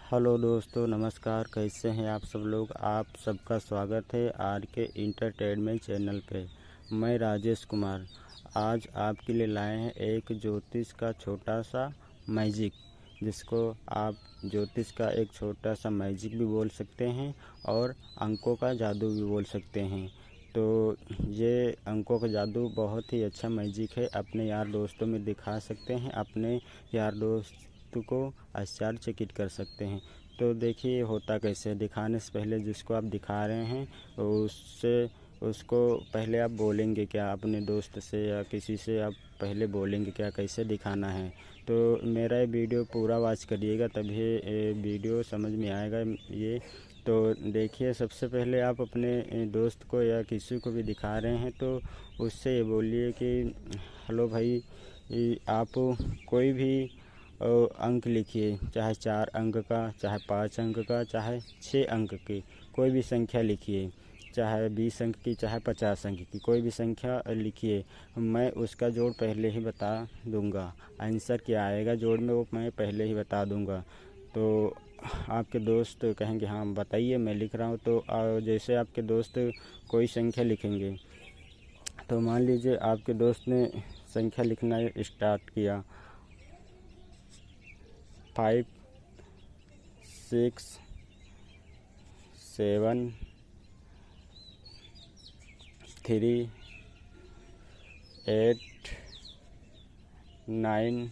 Hello दोस्तों, नमस्कार। कैसे हैं आप सब लोग। आप सबका स्वागत है आर के इंटरटेनमेंट चैनल पे। मैं राजेश कुमार आज आपके लिए लाए हैं एक ज्योतिष का छोटा सा मैजिक, जिसको आप ज्योतिष का एक छोटा सा मैजिक भी बोल सकते हैं और अंकों का जादू भी बोल सकते हैं। तो ये अंकों का जादू बहुत ही अच्छा मैजिक है। अपने यार दोस्तों में दिखा सकते हैं, अपने यार दोस्त को आश्चर्यचकित कर सकते हैं। तो देखिए होता कैसे है। दिखाने से पहले जिसको आप दिखा रहे हैं उसको पहले आप बोलेंगे क्या, अपने दोस्त से या किसी से आप पहले बोलेंगे क्या, कैसे दिखाना है। तो मेरा ये वीडियो पूरा वॉच करिएगा, तभी वीडियो समझ में आएगा ये। तो देखिए, सबसे पहले आप अपने दोस्त को या किसी को भी दिखा रहे हैं तो उससे ये बोलिए कि हेलो भाई, आप कोई भी अंक लिखिए, चाहे 4 अंक का, चाहे 5 अंक का, चाहे 6 अंक की कोई भी संख्या लिखिए, चाहे 20 अंक की, चाहे 50 अंक की कोई भी संख्या लिखिए। मैं उसका जोड़ पहले ही बता दूंगा। आंसर क्या आएगा जोड़ में वो मैं पहले ही बता दूंगा। तो आपके दोस्त कहेंगे हाँ बताइए, मैं लिख रहा हूँ। तो जैसे आपके दोस्त कोई संख्या लिखेंगे, तो मान लीजिए आपके दोस्त ने संख्या लिखना स्टार्ट किया, 5 6 7 3 8 9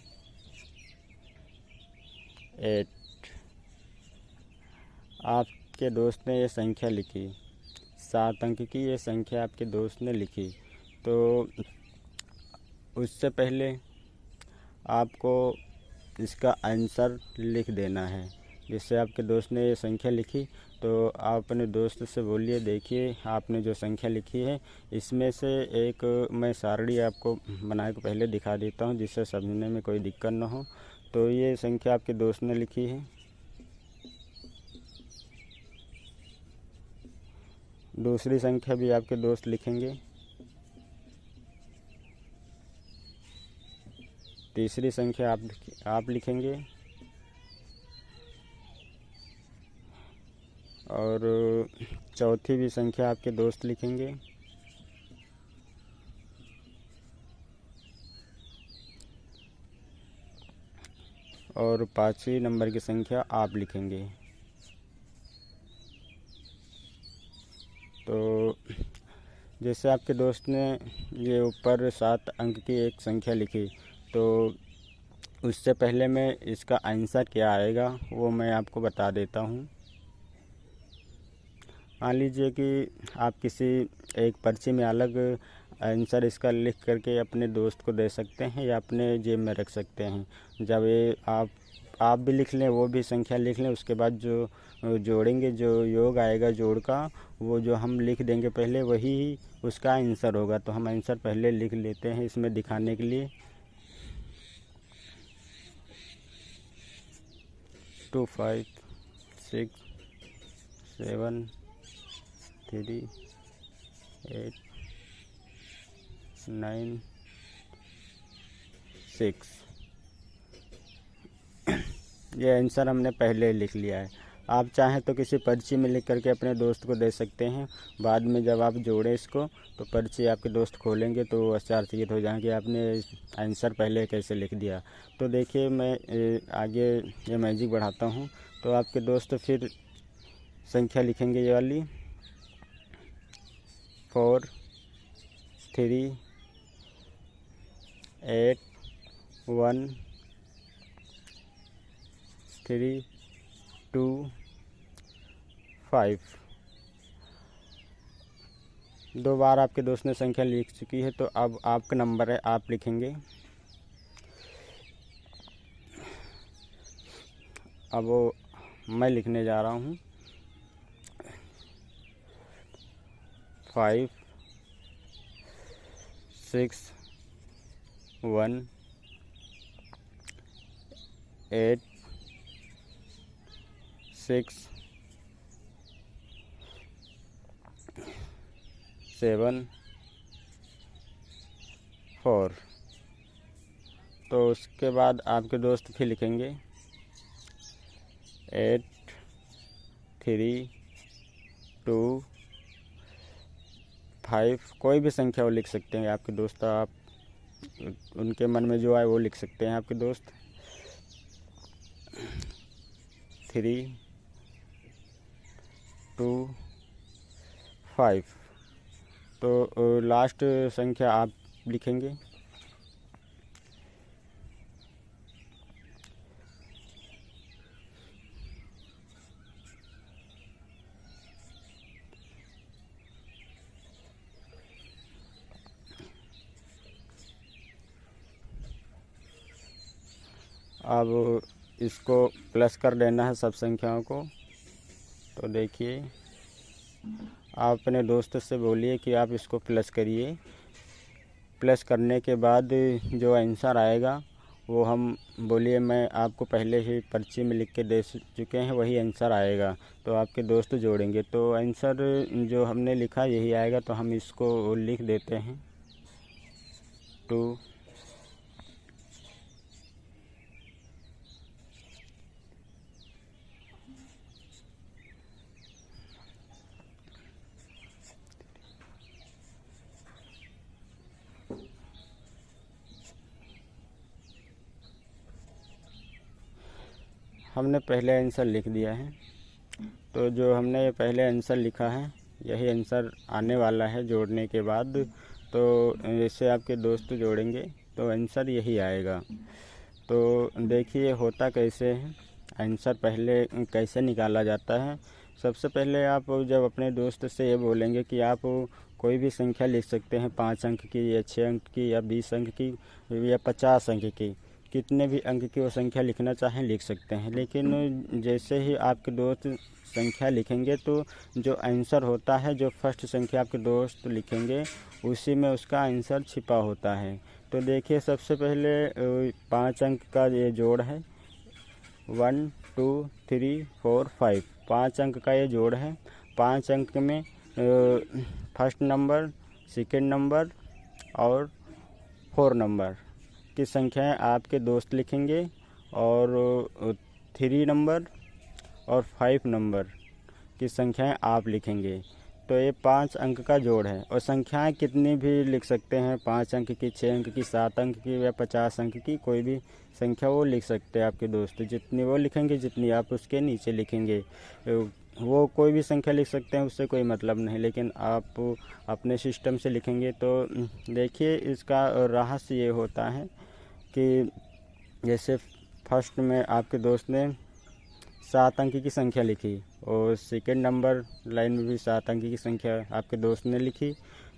8। आपके दोस्त ने ये संख्या लिखी, 7 अंक की ये संख्या आपके दोस्त ने लिखी। तो उससे पहले आपको इसका आंसर लिख देना है। जिससे आपके दोस्त ने ये संख्या लिखी, तो आप अपने दोस्त से बोलिए देखिए आपने जो संख्या लिखी है इसमें से एक मैं सारणी आपको बना के पहले दिखा देता हूँ, जिससे समझने में कोई दिक्कत न हो। तो ये संख्या आपके दोस्त ने लिखी है। दूसरी संख्या भी आपके दोस्त लिखेंगे। तीसरी संख्या आप लिखेंगे। और चौथी भी संख्या आपके दोस्त लिखेंगे। और 5वीं नंबर की संख्या आप लिखेंगे। तो जैसे आपके दोस्त ने ये ऊपर 7 अंक की एक संख्या लिखी, तो उससे पहले मैं इसका आंसर क्या आएगा वो मैं आपको बता देता हूँ। मान लीजिए कि आप किसी एक पर्ची में अलग आंसर इसका लिख करके अपने दोस्त को दे सकते हैं या अपने जेब में रख सकते हैं। जब ये आप भी लिख लें, वो भी संख्या लिख लें, उसके बाद जो जोड़ेंगे, जो योग आएगा जोड़ का, वो जो हम लिख देंगे पहले वही उसका आंसर होगा। तो हम आंसर पहले लिख लेते हैं इसमें दिखाने के लिए। 2 5 6 7 3 8 9 6। ये आंसर हमने पहले लिख लिया है। आप चाहें तो किसी पर्ची में लिख करके अपने दोस्त को दे सकते हैं। बाद में जब आप जोड़ें इसको, तो पर्ची आपके दोस्त खोलेंगे तो वो आश्चर्यचकित हो जाएंगे आपने आंसर पहले कैसे लिख दिया। तो देखिए मैं आगे ये मैजिक बढ़ाता हूँ। तो आपके दोस्त फिर संख्या लिखेंगे ये वाली, 4 3 8 1 3 2 5। 2 बार आपके दोस्त ने संख्या लिख चुकी है, तो अब आपका नंबर है, आप लिखेंगे। अब वो मैं लिखने जा रहा हूँ, 5 6 1 8 6 7 4। तो उसके बाद आपके दोस्त फिर लिखेंगे 8 3 2 5। कोई भी संख्या वो लिख सकते हैं आपके दोस्त, आप उनके मन में जो आए वो लिख सकते हैं आपके दोस्त। 3 2 5। तो लास्ट संख्या आप लिखेंगे। अब इसको प्लस कर देना है सब संख्याओं को। तो देखिए, आप अपने दोस्त से बोलिए कि आप इसको प्लस करिए। प्लस करने के बाद जो आंसर आएगा वो हम बोलिए मैं आपको पहले ही पर्ची में लिख के दे चुके हैं, वही आंसर आएगा। तो आपके दोस्त जोड़ेंगे तो आंसर जो हमने लिखा यही आएगा। तो हम इसको लिख देते हैं 2 हमने पहले आंसर लिख दिया है। तो जो हमने पहले आंसर लिखा है यही आंसर आने वाला है जोड़ने के बाद। तो जैसे आपके दोस्त जोड़ेंगे तो आंसर यही आएगा। तो देखिए होता कैसे है, आंसर पहले कैसे निकाला जाता है। सबसे पहले आप जब अपने दोस्त से ये बोलेंगे कि आप कोई भी संख्या लिख सकते हैं, 5 अंक की या 6 अंक की या 20 अंक की या 50 अंक की, कितने भी अंक की वो संख्या लिखना चाहें लिख सकते हैं। लेकिन जैसे ही आपके दोस्त संख्या लिखेंगे तो जो आंसर होता है, जो फर्स्ट संख्या आपके दोस्त लिखेंगे उसी में उसका आंसर छिपा होता है। तो देखिए सबसे पहले 5 अंक का ये जोड़ है, 1 2 3 4 5। 5 अंक का ये जोड़ है। 5 अंक में फर्स्ट नंबर, सेकेंड नंबर और 4 नंबर की संख्याएं आपके दोस्त लिखेंगे और 3 नंबर और 5 नंबर की संख्याएं आप लिखेंगे। तो ये 5 अंक का जोड़ है। और संख्याएं कितनी भी लिख सकते हैं, 5 अंक की, 6 अंक की, 7 अंक की या 50 अंक की, कोई भी संख्या वो लिख सकते हैं आपके दोस्त। जितनी वो लिखेंगे जितनी आप उसके नीचे लिखेंगे। वो कोई भी संख्या लिख सकते हैं, उससे कोई मतलब नहीं, लेकिन आप अपने सिस्टम से लिखेंगे। तो देखिए इसका रहस्य ये होता है कि जैसे फर्स्ट में आपके दोस्त ने 7 अंक की संख्या लिखी और सेकेंड नंबर लाइन में भी 7 अंक की संख्या आपके दोस्त ने लिखी।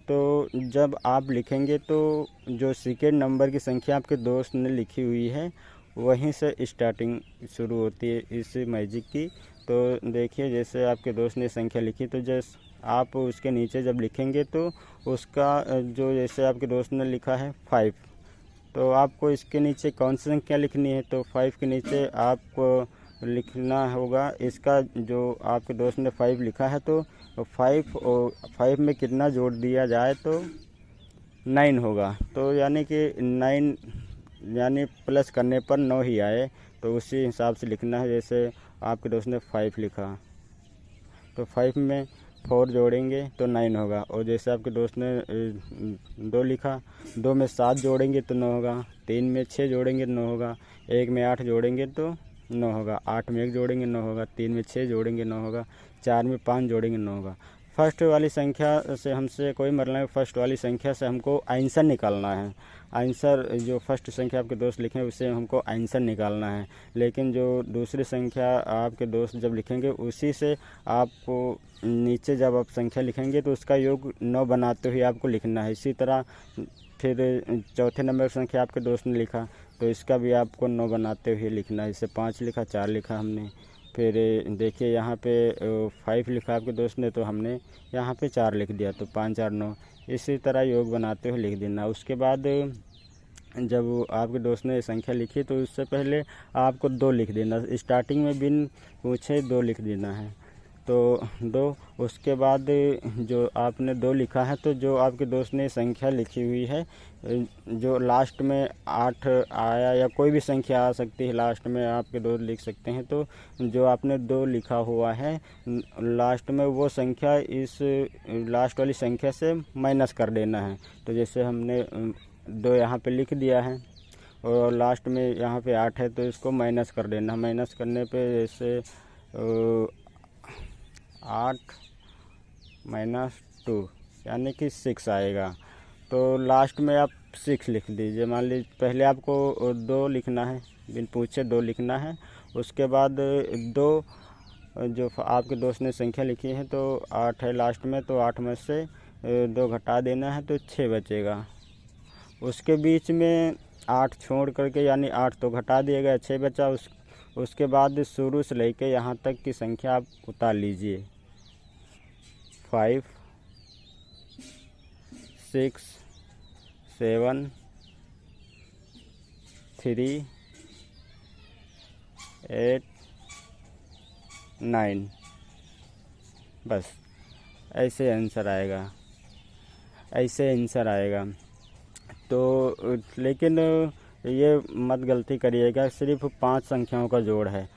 तो जब आप लिखेंगे तो जो सेकेंड नंबर की संख्या आपके दोस्त ने लिखी हुई है वहीं से स्टार्टिंग शुरू होती है इस मैजिक की। तो देखिए जैसे आपके दोस्त ने संख्या लिखी तो जैसे आप उसके नीचे जब लिखेंगे तो उसका जो जैसे आपके दोस्त ने लिखा है 5, तो आपको इसके नीचे कौन सी संख्या लिखनी है। तो 5 के नीचे आपको लिखना होगा इसका, जो आपके दोस्त ने 5 लिखा है तो 5 और 5 में कितना जोड़ दिया जाए तो 9 होगा। तो यानी कि 9 यानी प्लस करने पर 9 ही आए, तो उसी हिसाब से लिखना है। जैसे आपके दोस्त ने 5 लिखा तो 5 में 4 जोड़ेंगे तो 9 होगा। और जैसे आपके दोस्त ने 2 लिखा, 2 में 7 जोड़ेंगे तो 9 होगा, 3 में 6 जोड़ेंगे तो 9 होगा, 1 में 8 जोड़ेंगे तो 9 होगा, 8 में 1 जोड़ेंगे 9 होगा, 3 में 6 जोड़ेंगे 9 होगा, 4 में 5 जोड़ेंगे 9 होगा। फर्स्ट वाली संख्या से हमसे कोई मतलब नहीं, फर्स्ट वाली संख्या से हमको आंसर निकालना है। आंसर जो फर्स्ट संख्या आपके दोस्त लिखें उससे हमको आंसर निकालना है। लेकिन जो दूसरी संख्या आपके दोस्त जब लिखेंगे उसी से आपको नीचे जब आप संख्या लिखेंगे तो उसका योग 9 बनाते हुए आपको लिखना है। इसी तरह फिर चौथे नंबर की संख्या आपके दोस्त ने लिखा तो इसका भी आपको 9 बनाते हुए लिखना है। जैसे 5 लिखा, 4 लिखा हमने, फिर देखिए यहाँ पे 5 लिखा आपके दोस्त ने तो हमने यहाँ पे 4 लिख दिया, तो 5 4 9 इसी तरह योग बनाते हुए लिख देना। उसके बाद जब आपके दोस्त ने संख्या लिखी तो उससे पहले आपको 2 लिख देना, स्टार्टिंग में बिन पूछे 2 लिख देना है। तो 2, उसके बाद जो आपने 2 लिखा है, तो जो आपके दोस्त ने संख्या लिखी हुई है, जो लास्ट में 8 आया या कोई भी संख्या आ सकती है, लास्ट में आपके दोस्त लिख सकते हैं। तो जो आपने 2 लिखा हुआ है लास्ट में, वो संख्या इस लास्ट वाली संख्या से माइनस कर देना है। तो जैसे हमने 2 यहाँ पे लिख दिया है और लास्ट में यहाँ पे 8 है, तो इसको माइनस कर देना। माइनस करने पे जैसे 8 - 2 यानी कि 6 आएगा। तो लास्ट में आप 6 लिख दीजिए। मान लीजिए पहले आपको 2 लिखना है, बिन पूछे 2 लिखना है। उसके बाद 2 जो आपके दोस्त ने संख्या लिखी है, तो 8 है लास्ट में, तो 8 में से 2 घटा देना है, तो 6 बचेगा। उसके बीच में 8 छोड़ करके, यानी 8 तो घटा दिया गया, 6 बचा। उसके बाद शुरू से लेके यहाँ तक की संख्या आप उतार लीजिए। 5, 6, 7, 3, 8, 9, बस ऐसे आंसर आएगा, ऐसे आंसर आएगा। तो लेकिन ये मत गलती करिएगा, सिर्फ 5 संख्याओं का जोड़ है,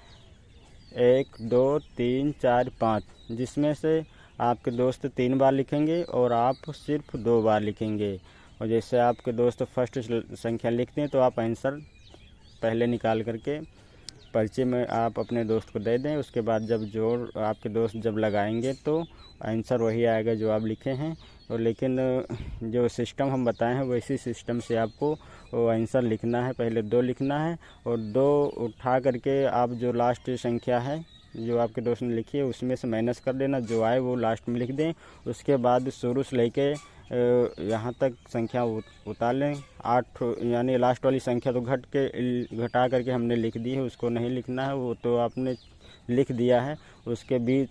1, 2, 3, 4, 5, जिसमें से आपके दोस्त 3 बार लिखेंगे और आप सिर्फ 2 बार लिखेंगे। और जैसे आपके दोस्त फर्स्ट संख्या लिखते हैं, तो आप आंसर पहले निकाल करके पर्चे में आप अपने दोस्त को दे दें। उसके बाद जब जोड़ आपके दोस्त जब लगाएंगे, तो आंसर वही आएगा जो आप लिखे हैं। और लेकिन जो सिस्टम हम बताए हैं, वैसी सिस्टम से आपको वो आंसर लिखना है। पहले 2 लिखना है और 2 उठा करके आप जो लास्ट संख्या है जो आपके दोस्त ने लिखी है, उसमें से माइनस कर देना, जो आए वो लास्ट में लिख दें। उसके बाद शुरू से लेके यहाँ तक संख्या उतार लें। 8 यानी लास्ट वाली संख्या तो घटा करके हमने लिख दी है, उसको नहीं लिखना है, वो तो आपने लिख दिया है। उसके बीच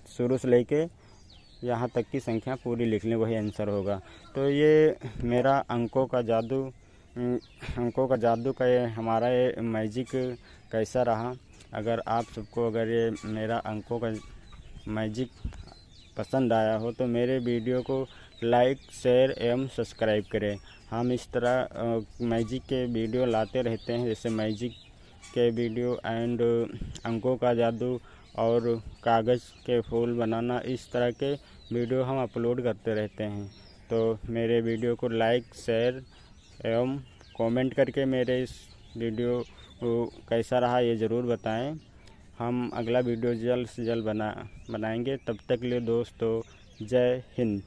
शुरू से लेके यहाँ तक की संख्या पूरी लिख लें, वही आंसर होगा। तो ये मेरा अंकों का जादू का ये हमारा ये मैजिक कैसा रहा। अगर आप सबको अगर ये मेरा अंकों का मैजिक पसंद आया हो, तो मेरे वीडियो को लाइक, शेयर एवं सब्सक्राइब करें। हम इस तरह मैजिक के वीडियो लाते रहते हैं, जैसे मैजिक के वीडियो एंड अंकों का जादू और कागज़ के फूल बनाना, इस तरह के वीडियो हम अपलोड करते रहते हैं। तो मेरे वीडियो को लाइक, शेयर एवं कमेंट करके मेरे इस वीडियो को कैसा रहा ये ज़रूर बताएं। हम अगला वीडियो जल्द से जल्द बनाएंगे। तब तक के लिए दोस्तों, जय हिंद।